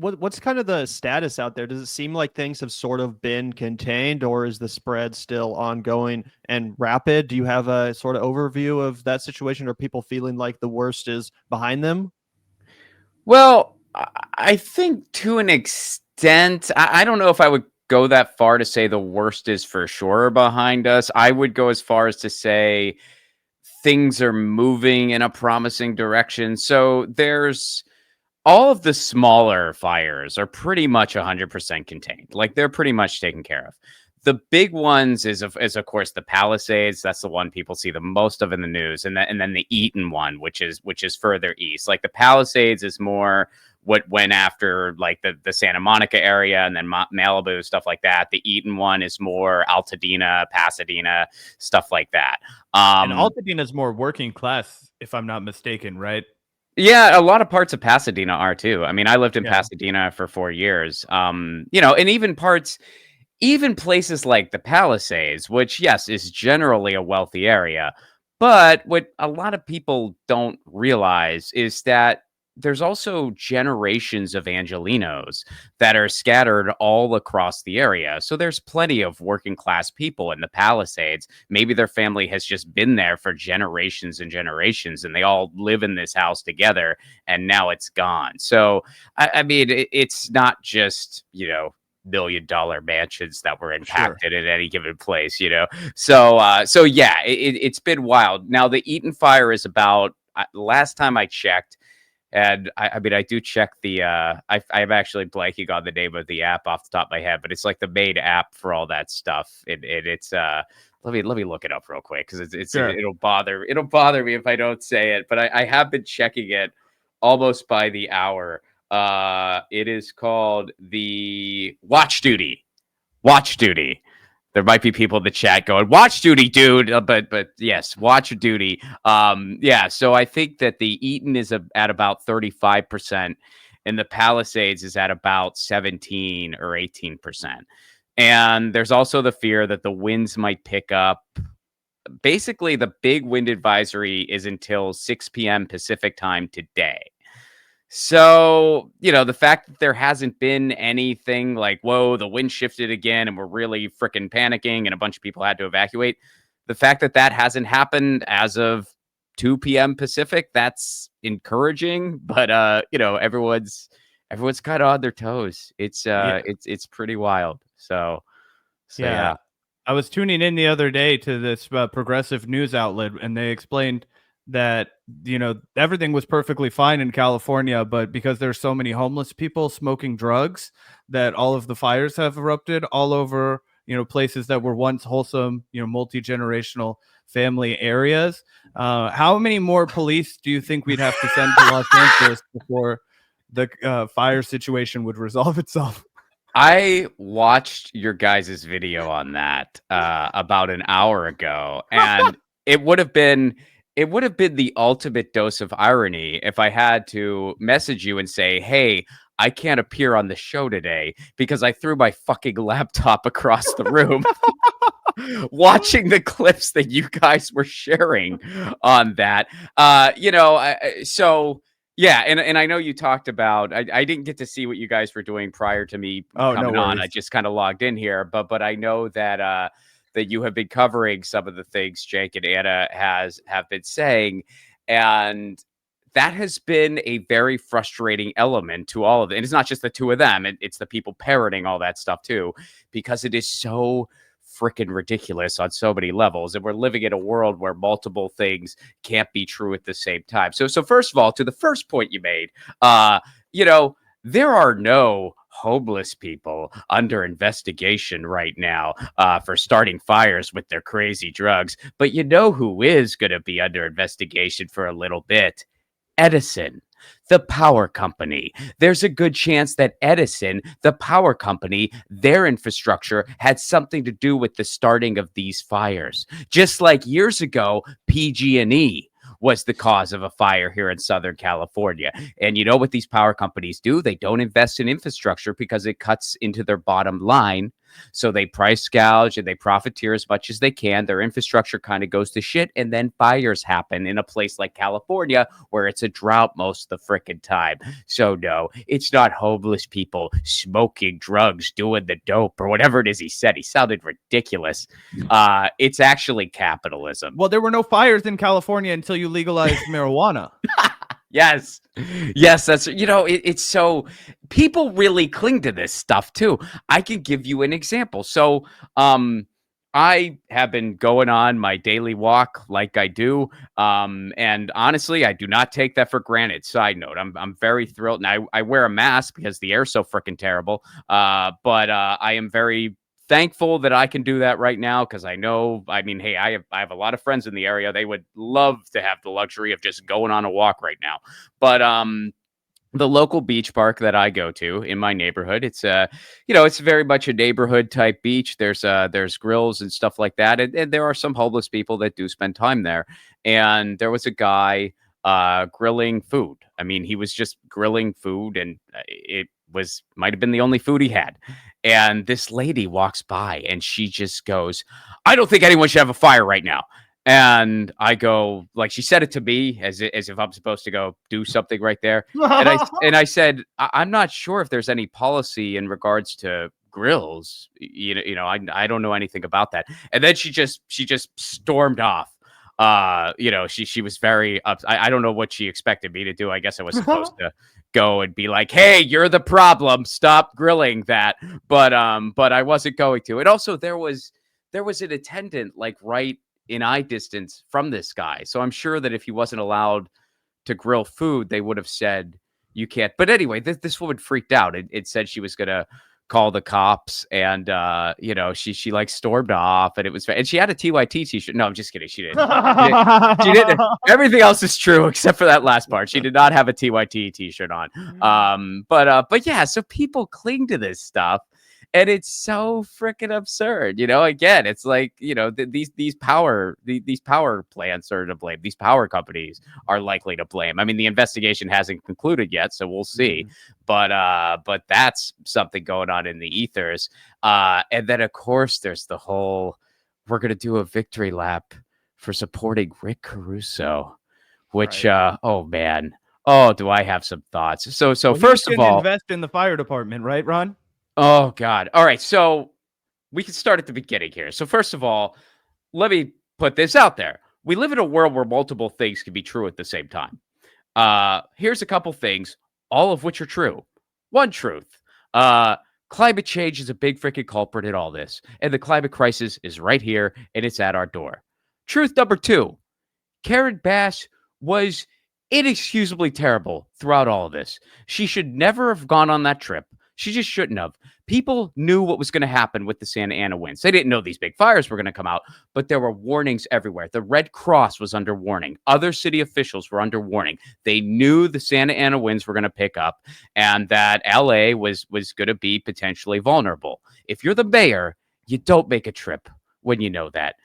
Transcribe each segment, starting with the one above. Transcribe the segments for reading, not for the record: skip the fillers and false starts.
what's kind of the status out there? Does it seem like things have sort of been contained, or is the spread still ongoing and rapid? Do you have a sort of overview of that situation? Are people feeling like the worst is behind them? Well, I think to an extent, I don't know if I would go that far to say the worst is for sure behind us. I would go as far as to say things are moving in a promising direction. So there's all of the smaller fires are pretty much 100% contained. Like they're pretty much taken care of. The big ones is of course the Palisades. That's the one people see the most of in the news, and then the Eaton one, which is further east. Like the Palisades is more what went after like the Santa Monica area, and then Malibu, stuff like that. The Eaton one is more Altadena, Pasadena, stuff like that. And Altadena is more working class, if I'm not mistaken, right? Yeah, a lot of parts of Pasadena are too. I mean, I lived in Pasadena for 4 years. And even places like the Palisades, which yes, is generally a wealthy area, but what a lot of people don't realize is that there's also generations of Angelenos that are scattered all across the area. So there's plenty of working class people in the Palisades. Maybe their family has just been there for generations and generations, and they all live in this house together, and now it's gone. So, I mean, it's not just, $1 million mansions that were impacted at any given place, So yeah, it's been wild. Now the Eaton fire is about last time I checked, and I mean I do check the I'm actually blanking on the name of the app off the top of my head, but it's like the main app for all that stuff. It's let me look it up real quick because it'll bother me if I don't say it, but I have been checking it almost by the hour. It is called the Watch Duty. Watch Duty. There might be people in the chat going, "Watch Duty, dude," but yes, Watch Duty. Yeah. So I think that the Eaton is at about 35%, and the Palisades is at about 17 or 18%. And there's also the fear that the winds might pick up. Basically, the big wind advisory is until 6 p.m. Pacific time today. So, the fact that there hasn't been anything like, whoa, the wind shifted again and we're really freaking panicking and a bunch of people had to evacuate. The fact that that hasn't happened as of 2 p.m. Pacific, that's encouraging. But, everyone's kind of on their toes. It's pretty wild. So yeah. I was tuning in the other day to this progressive news outlet, and they explained that everything was perfectly fine in California, but because there's so many homeless people smoking drugs, that all of the fires have erupted all over places that were once wholesome multi-generational family areas. How many more police do you think we'd have to send to Los Angeles before the fire situation would resolve itself? I watched your guys' video on that about an hour ago, and it would have been the ultimate dose of irony if I had to message you and say, "Hey, I can't appear on the show today because I threw my fucking laptop across the room watching the clips that you guys were sharing on that." So yeah, and I know you talked about, I didn't get to see what you guys were doing prior to me coming on. I just kind of logged in here, but I know that that you have been covering some of the things Jake and Anna have been saying, and that has been a very frustrating element to all of it. And it's not just the two of them; it's the people parroting all that stuff too, because it is so freaking ridiculous on so many levels, and we're living in a world where multiple things can't be true at the same time. So first of all, to the first point you made, there are no homeless people under investigation right now for starting fires with their crazy drugs, but you know who is going to be under investigation for a little bit? Edison, the power company. There's a good chance that Edison, the power company, their infrastructure had something to do with the starting of these fires. Just like years ago, PG&E was the cause of a fire here in Southern California. And you know what these power companies do? They don't invest in infrastructure because it cuts into their bottom line. So they price gouge and they profiteer as much as they can. Their infrastructure kind of goes to shit. And then fires happen in a place like California where it's a drought most of the freaking time. So no, it's not homeless people smoking drugs, doing the dope or whatever it is he said. He sounded ridiculous. It's actually capitalism. Well, there were no fires in California until you legalized marijuana. Yes. That's, it's so people really cling to this stuff too. I can give you an example. So, I have been going on my daily walk like I do. And honestly, I do not take that for granted. Side note, I'm very thrilled. And I wear a mask because the air's so freaking terrible. But I am very thankful that I can do that right now because I mean, hey, I have a lot of friends in the area. They would love to have the luxury of just going on a walk right now. But the local beach park that I go to in my neighborhood, it's it's very much a neighborhood type beach. There's grills and stuff like that, and there are some homeless people that do spend time there. And there was a guy grilling food. I mean, he was just grilling food, and it might have been the only food he had. And this lady walks by and she just goes, "I don't think anyone should have a fire right now." And I go, like, she said it to me as if I'm supposed to go do something right there. And I said, I'm not sure if there's any policy in regards to grills. I don't know anything about that. And then she just stormed off. She was very I don't know what she expected me to do. I guess I was supposed to go and be like, "Hey, you're the problem. Stop grilling that." But I wasn't going to. And also there was an attendant like right in eye distance from this guy. So I'm sure that if he wasn't allowed to grill food, they would have said you can't. But anyway, this woman freaked out. It said she was gonna call the cops, and she like stormed off, and she had a TYT t-shirt. No, I'm just kidding. She didn't. She didn't. Everything else is true except for that last part. She did not have a TYT t-shirt on. But yeah, so people cling to this stuff. And it's so freaking absurd, Again, it's like these power plants are to blame. These power companies are likely to blame. I mean, the investigation hasn't concluded yet, so we'll see. But that's something going on in the ethers. And then of course there's the whole we're gonna do a victory lap for supporting Rick Caruso, which Right. Oh man, do I have some thoughts? So Well, first of all, invest in the fire department, right, Ron? Oh, God. All right. So we can start at the beginning here. So first of all, let me put this out there. We live in a world where multiple things can be true at the same time. Here's a couple things, all of which are true. One truth. Climate change is a big freaking culprit in all this. And the climate crisis is right here and it's at our door. Truth number two. Karen Bass was inexcusably terrible throughout all of this. She should never have gone on that trip. She just shouldn't have. People knew what was going to happen with the Santa Ana winds. They didn't know these big fires were going to come out, but there were warnings everywhere. The Red Cross was under warning. Other city officials were under warning. They knew the Santa Ana winds were going to pick up and that LA was going to be potentially vulnerable. If you're the mayor, you don't make a trip when you know that.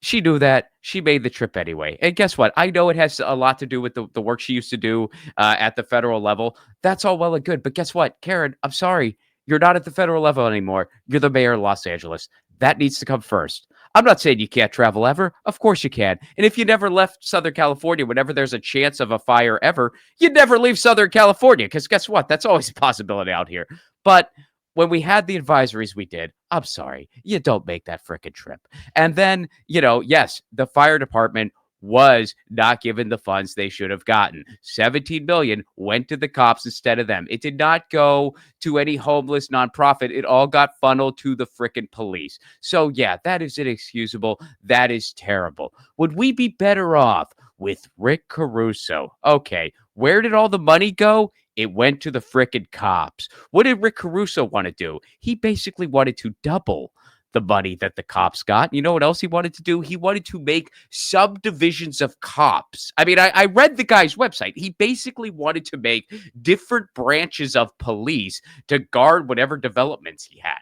She knew that. She made the trip anyway. And guess what? I know it has a lot to do with the work she used to do at the federal level. That's all well and good. But guess what? Karen, I'm sorry. You're not at the federal level anymore. You're the mayor of Los Angeles. That needs to come first. I'm not saying you can't travel ever. Of course you can. And if you never left Southern California, whenever there's a chance of a fire ever, you'd never leave Southern California. Because guess what? That's always a possibility out here. But when we had the advisories we did, I'm sorry, you don't make that frickin' trip. And then, yes, the fire department was not given the funds they should have gotten. 17 million went to the cops instead of them. It did not go to any homeless nonprofit. It all got funneled to the frickin' police. So yeah, that is inexcusable. That is terrible. Would we be better off with Rick Caruso? Okay, where did all the money go? It went to the frickin' cops. What did Rick Caruso want to do? He basically wanted to double the money that the cops got. You know what else he wanted to do? He wanted to make subdivisions of cops. I mean, I read the guy's website. He basically wanted to make different branches of police to guard whatever developments he had.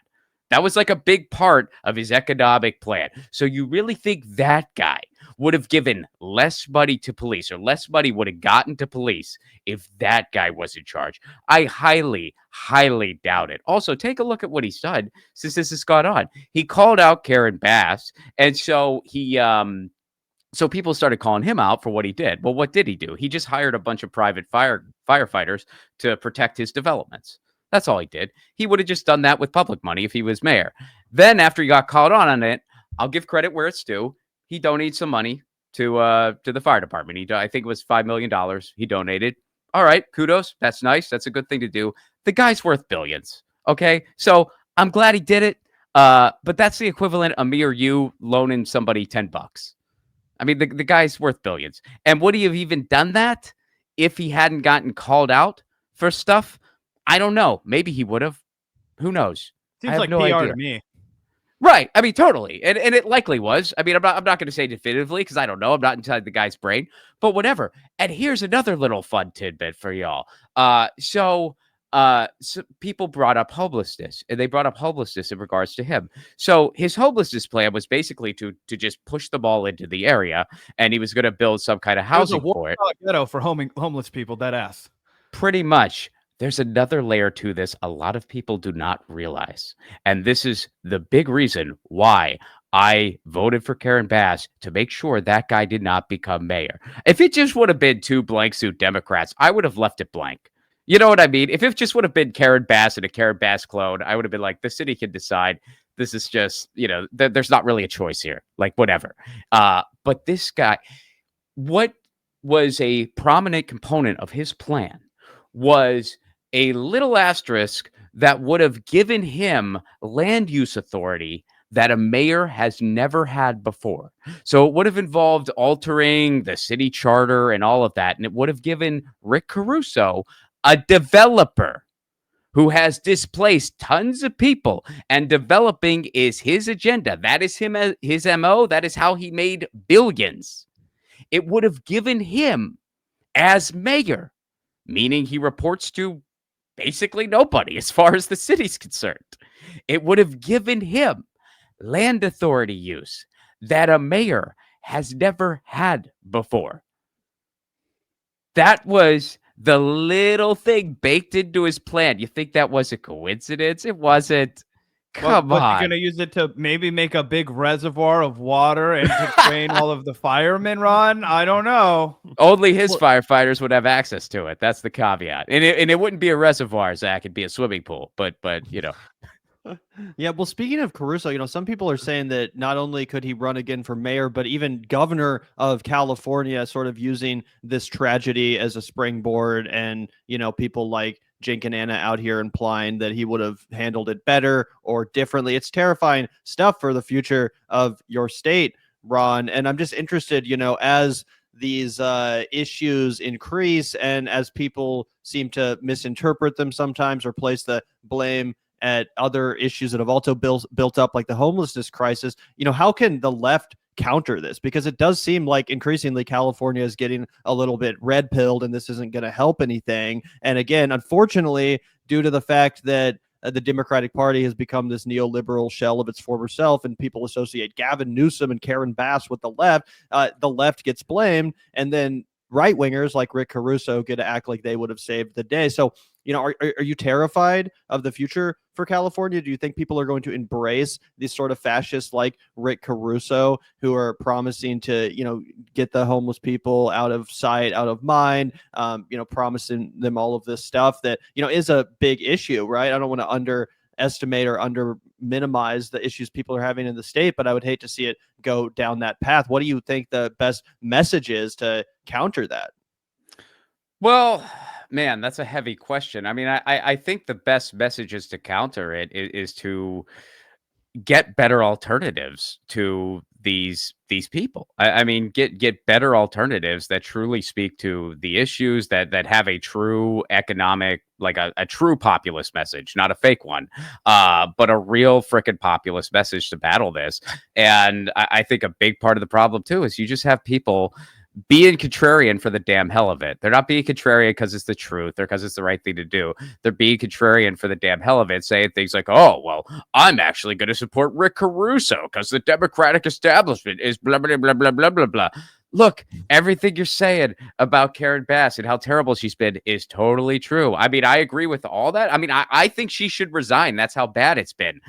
That was like a big part of his economic plan. So you really think that guy would have given less money to police, or less money would have gotten to police if that guy was in charge. I highly, highly doubt it. Also, take a look at what he's done since this has gone on. He called out Karen Bass, and so so people started calling him out for what he did. Well, what did he do? He just hired a bunch of private firefighters to protect his developments. That's all he did. He would have just done that with public money if he was mayor. Then after he got called on it, I'll give credit where it's due. He donated some money to the fire department. I think it was $5 million he donated. All right, kudos. That's nice. That's a good thing to do. The guy's worth billions. Okay, so I'm glad he did it. But that's the equivalent of me or you loaning somebody $10. I mean, the guy's worth billions. And would he have even done that if he hadn't gotten called out for stuff? I don't know. Maybe he would have. Who knows? Seems like no PR idea to me. Right. I mean, totally. And it likely was. I mean, I'm not going to say definitively because I don't know. I'm not inside the guy's brain, but whatever. And here's another little fun tidbit for y'all. So people brought up homelessness, and they brought up homelessness in regards to him. So his homelessness plan was basically to just push the ball into the area, and he was going to build some kind of housing for it. Ghetto for homeless people, that ass. Pretty much. There's another layer to this a lot of people do not realize. And this is the big reason why I voted for Karen Bass, to make sure that guy did not become mayor. If it just would have been two blank suit Democrats, I would have left it blank. You know what I mean? If it just would have been Karen Bass and a Karen Bass clone, I would have been like, the city can decide. This is just, there's not really a choice here. Like, whatever. But this guy, what was a prominent component of his plan was a little asterisk that would have given him land use authority that a mayor has never had before. So it would have involved altering the city charter and all of that. And it would have given Rick Caruso, a developer who has displaced tons of people, and developing is his agenda. That is his MO. That is how he made billions. It would have given him, as mayor, meaning he reports to basically nobody as far as the city's concerned. It would have given him land authority use that a mayor has never had before. That was the little thing baked into his plan. You think that was a coincidence? It wasn't. Come on. You're going to use it to maybe make a big reservoir of water and to train all of the firemen, Ron? I don't know. Only his firefighters would have access to it. That's the caveat. And it wouldn't be a reservoir, Zach. It'd be a swimming pool. But Yeah, well, speaking of Caruso, some people are saying that not only could he run again for mayor, but even governor of California, sort of using this tragedy as a springboard. And, people like Jink and Anna out here implying that he would have handled it better or differently. It's terrifying stuff for the future of your state, Ron. And I'm just interested, as these issues increase and as people seem to misinterpret them sometimes or place the blame at other issues that have also built up, like the homelessness crisis, how can the left counter this? Because it does seem like increasingly California is getting a little bit red pilled, and this isn't going to help anything. And again, unfortunately, due to the fact that the Democratic Party has become this neoliberal shell of its former self, and people associate Gavin Newsom and Karen Bass with the left gets blamed, and then right-wingers like Rick Caruso get to act like they would have saved the day. So, are you terrified of the future for California? Do you think people are going to embrace these sort of fascists like Rick Caruso, who are promising to, get the homeless people out of sight, out of mind, promising them all of this stuff that, is a big issue, right? I don't want to underestimate or under minimize the issues people are having in the state, but I would hate to see it go down that path. What do you think the best message is to counter that? Well, man, that's a heavy question. I mean, I think the best messages to counter it is to get better alternatives to these people. I mean, get better alternatives that truly speak to the issues, that have a true economic, like a true populist message, not a fake one, but a real freaking populist message to battle this. And I think a big part of the problem too is you just have people being contrarian for the damn hell of it. They're not being contrarian because it's the truth or because it's the right thing to do. They're being contrarian for the damn hell of it, saying things like, oh, well, I'm actually going to support Rick Caruso because the Democratic establishment is blah, blah, blah, blah, blah, blah, blah. Look, everything you're saying about Karen Bass and how terrible she's been is totally true. I mean, I agree with all that. I mean, I think she should resign. That's how bad it's been.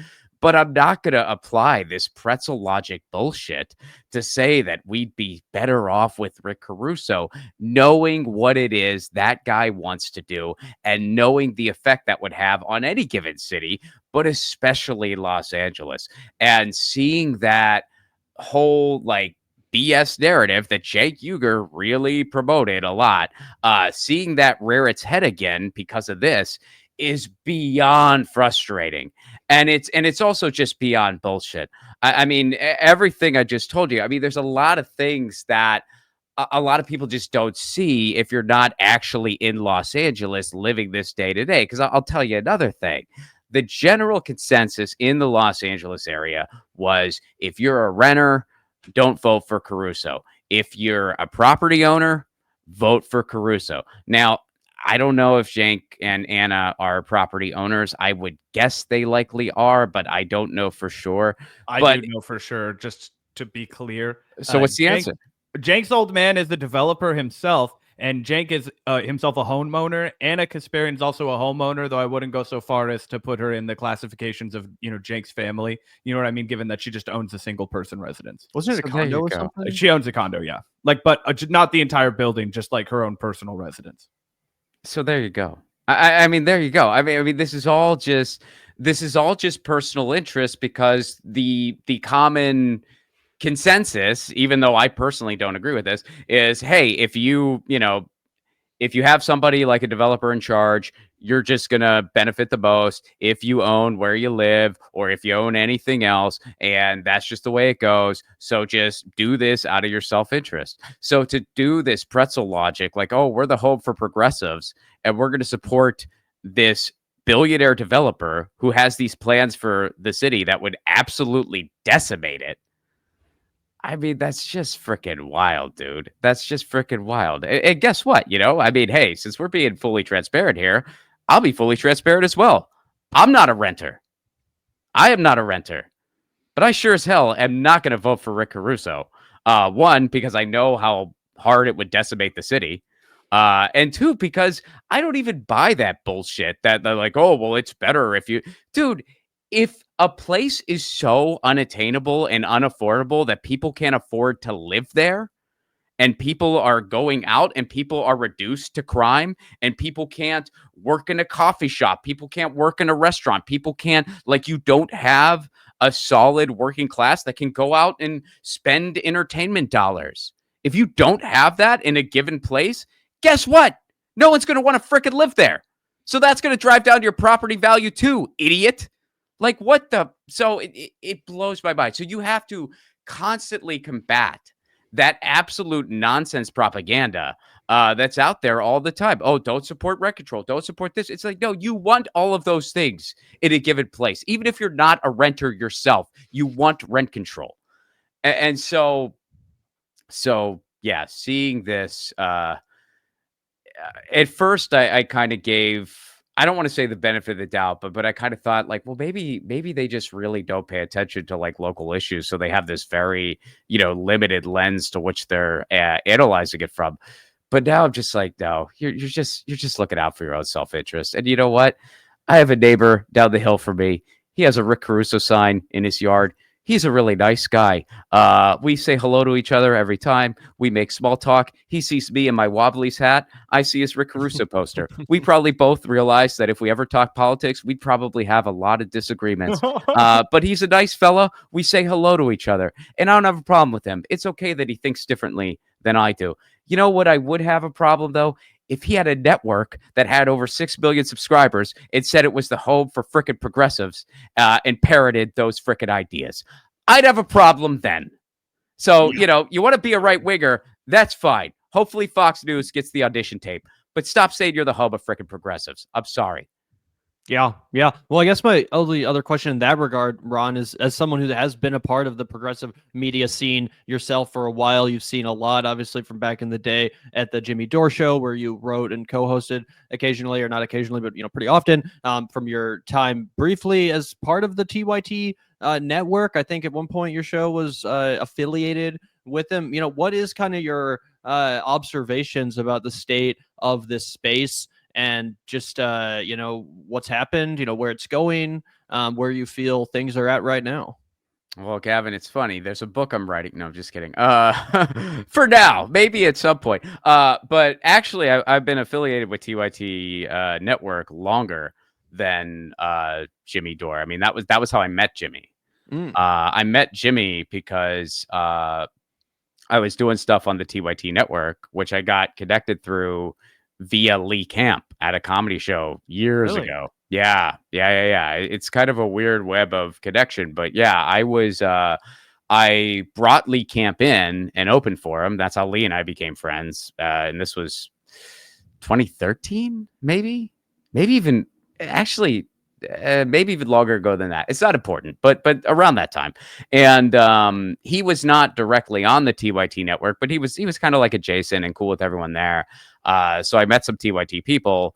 But I'm not going to apply this pretzel logic bullshit to say that we'd be better off with Rick Caruso, knowing what it is that guy wants to do and knowing the effect that would have on any given city, but especially Los Angeles. And seeing that whole like BS narrative that Jake Uger really promoted a lot, seeing that rear its head again because of this is beyond frustrating. And it's also just beyond bullshit. I mean, everything I just told you, I mean, there's a lot of things that a lot of people just don't see if you're not actually in Los Angeles living this day to day. Because I'll tell you another thing. The general consensus in the Los Angeles area was if you're a renter, don't vote for Caruso. If you're a property owner, vote for Caruso. Now, I don't know if Jank and Anna are property owners. I would guess they likely are, but I don't know for sure. I do know for sure, just to be clear. So what's the answer? Jank's old man is the developer himself, and Jank is himself a homeowner. Anna Kasparian is also a homeowner, though I wouldn't go so far as to put her in the classifications of, Jank's family. You know what I mean? Given that she just owns a single person residence. Wasn't it a condo or something? She owns a condo, yeah. But not the entire building, just like her own personal residence. So there you go. I mean, there you go. I mean, this is all just personal interest because the common consensus, even though I personally don't agree with this, is hey, if you have somebody like a developer in charge, you're just going to benefit the most if you own where you live or if you own anything else. And that's just the way it goes. So just do this out of your self-interest. So to do this pretzel logic, like, oh, we're the hope for progressives and we're going to support this billionaire developer who has these plans for the city that would absolutely decimate it. I mean, that's just freaking wild, dude. That's just freaking wild. And guess what? I mean, hey, since we're being fully transparent here, I'll be fully transparent as well. I'm not a renter. I am not a renter. But I sure as hell am not going to vote for Rick Caruso. One, because I know how hard it would decimate the city. And two, because I don't even buy that bullshit that they're like, oh, well, it's better if you... Dude, if a place is so unattainable and unaffordable that people can't afford to live there, and people are going out and people are reduced to crime and people can't work in a coffee shop, people can't work in a restaurant, people can't, you don't have a solid working class that can go out and spend entertainment dollars. If you don't have that in a given place, guess what? No one's going to want to frickin' live there. So that's going to drive down your property value too, idiot. Like what the? So it blows my mind. So you have to constantly combat that absolute nonsense propaganda that's out there all the time. Oh, don't support rent control. Don't support this. It's like, no, you want all of those things in a given place. Even if you're not a renter yourself, you want rent control. And so yeah, seeing this, at first I kind of gave, I don't want to say the benefit of the doubt, but I kind of thought well, maybe they just really don't pay attention to local issues. So they have this very, limited lens to which they're analyzing it from. But now I'm just like, no, you're just looking out for your own self-interest. And you know what? I have a neighbor down the hill from me. He has a Rick Caruso sign in his yard. He's a really nice guy. We say hello to each other every time. We make small talk. He sees me in my Wobblies hat. I see his Rick Caruso poster. We probably both realize that if we ever talk politics, we'd probably have a lot of disagreements. But he's a nice fella. We say hello to each other. And I don't have a problem with him. It's okay that he thinks differently than I do. You know what I would have a problem, though? If he had a network that had over 6 million subscribers and said it was the home for frickin' progressives and parroted those frickin' ideas, I'd have a problem then. So, you want to be a right winger, that's fine. Hopefully Fox News gets the audition tape, but stop saying you're the home of frickin' progressives. I'm sorry. Yeah, yeah. Well, I guess my only other question in that regard, Ron, is as someone who has been a part of the progressive media scene yourself for a while, you've seen a lot, obviously, from back in the day at the Jimmy Dore show, where you wrote and co-hosted occasionally, or not occasionally, but pretty often. From your time briefly as part of the TYT network, I think at one point your show was affiliated with them. What is kind of your observations about the state of this space? And just what's happened, where it's going, where you feel things are at right now. Well, Gavin, it's funny. There's a book I'm writing. No, I'm just kidding. For now, maybe at some point. But actually, I've been affiliated with TYT Network longer than Jimmy Dore. I mean, that was how I met Jimmy. I met Jimmy because I was doing stuff on the TYT Network, which I got connected through via Lee Camp at a comedy show years ago. Yeah. It's kind of a weird web of connection, but yeah, I brought Lee Camp in and opened for him. That's how Lee and I became friends. And this was 2013, maybe even actually maybe even longer ago than that. It's not important, but around that time. And he was not directly on the TYT network, but he was kind of like adjacent and cool with everyone there. So I met some TYT people,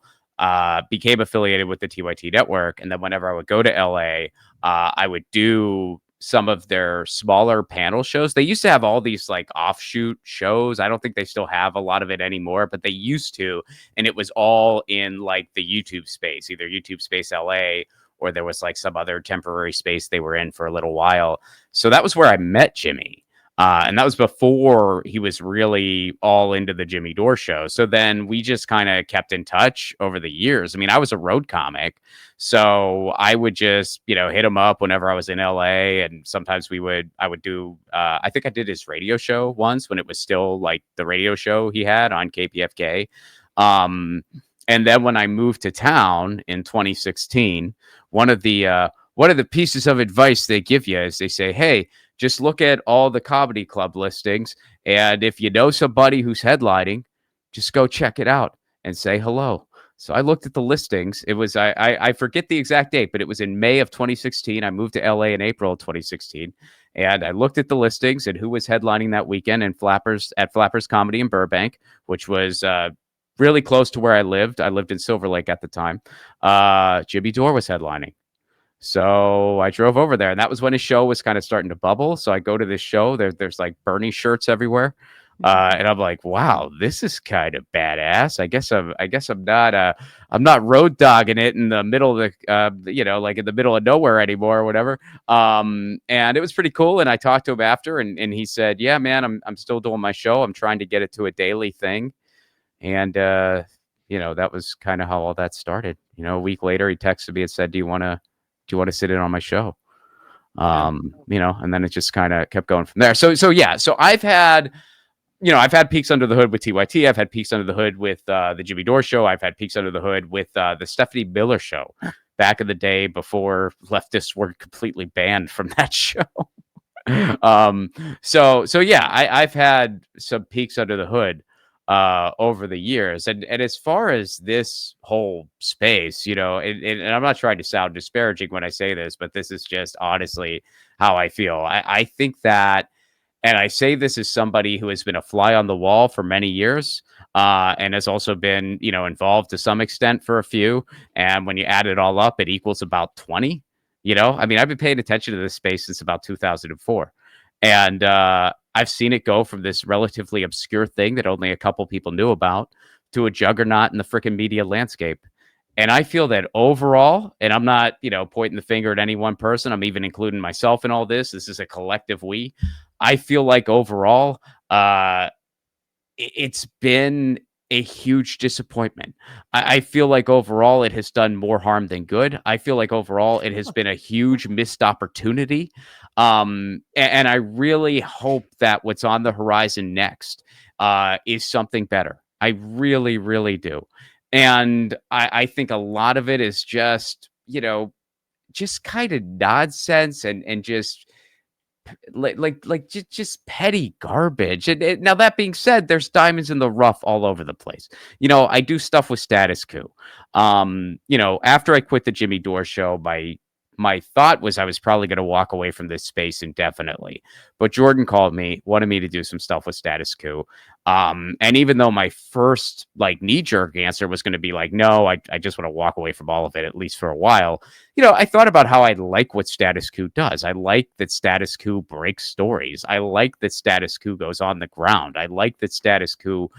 became affiliated with the TYT network, and then whenever I would go to LA, I would do some of their smaller panel shows. They used to have all these like offshoot shows. I don't think they still have a lot of it anymore, but they used to. And it was all in like the YouTube space, either YouTube space LA, or there was like some other temporary space they were in for a little while. So that was where I met Jimmy. And that was before he was really all into the Jimmy Dore show. So then we just kind of kept in touch over the years. I mean, I was a road comic, so I would just, hit him up whenever I was in LA. And sometimes I would do, I think I did his radio show once when it was still like the radio show he had on KPFK. And then when I moved to town in 2016, one of the pieces of advice they give you is they say, hey, just look at all the comedy club listings. And if you know somebody who's headlining, just go check it out and say hello. So I looked at the listings. It was, I forget the exact date, but it was in May of 2016. I moved to LA in April of 2016. And I looked at the listings and who was headlining that weekend at Flappers Comedy in Burbank, which was really close to where I lived. I lived in Silver Lake at the time. Jimmy Dore was headlining. So I drove over there, and that was when his show was kind of starting to bubble. So I go to this show. There's like Bernie shirts everywhere, and I'm like, wow, this is kind of badass. I guess I'm not road dogging it in the middle of the like in the middle of nowhere anymore or whatever. And it was pretty cool. And I talked to him after, and he said, yeah, man, I'm still doing my show. I'm trying to get it to a daily thing, and that was kind of how all that started. A week later, he texted me and said, do you want to sit in on my show? And then it just kind of kept going from there. So I've had peeks under the hood with TYT. I've had peeks under the hood with the Jimmy Dore show. I've had peeks under the hood with the Stephanie Miller show back in the day before leftists were completely banned from that show. So yeah, I've had some peeks under the hood over the years. And as far as this whole space, and I'm not trying to sound disparaging when I say this, but this is just honestly how I feel. I think that, and I say this as somebody who has been a fly on the wall for many years, and has also been, involved to some extent for a few. And when you add it all up, it equals about 20. I mean, I've been paying attention to this space since about 2004. And I've seen it go from this relatively obscure thing that only a couple people knew about to a juggernaut in the freaking media landscape. And I feel that overall, and I'm not, pointing the finger at any one person, I'm even including myself in all this. This is a collective we. I feel like overall, it's been a huge disappointment. I feel like overall it has done more harm than good. I feel like overall it has been a huge missed opportunity. And I really hope that what's on the horizon next is something better. I really, really do. And I think a lot of it is just, just kind of nonsense and just just petty garbage. And now that being said, there's diamonds in the rough all over the place. You know, I do stuff with Status Coup. You know, after I quit the Jimmy Dore show, my thought was I was probably going to walk away from this space indefinitely. But Jordan called me, wanted me to do some stuff with Status Coup. And even though my first like knee-jerk answer was going to be like, no, I just want to walk away from all of it, at least for a while. You know, I thought about how I like what Status Coup does. I like that Status Coup breaks stories. I like that Status Coup goes on the ground. I like that Status Coup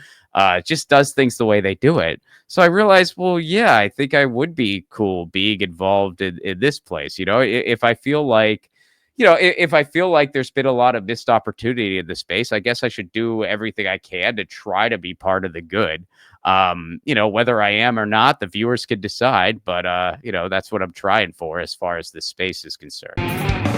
just does things the way they do it. So I realized, well, yeah, I think I would be cool being involved in this place. You know, if I feel like, you know, if I feel like there's been a lot of missed opportunity in the space, I guess I should do everything I can to try to be part of the good. You know, whether I am or not, the viewers can decide. But, you know, that's what I'm trying for as far as this space is concerned.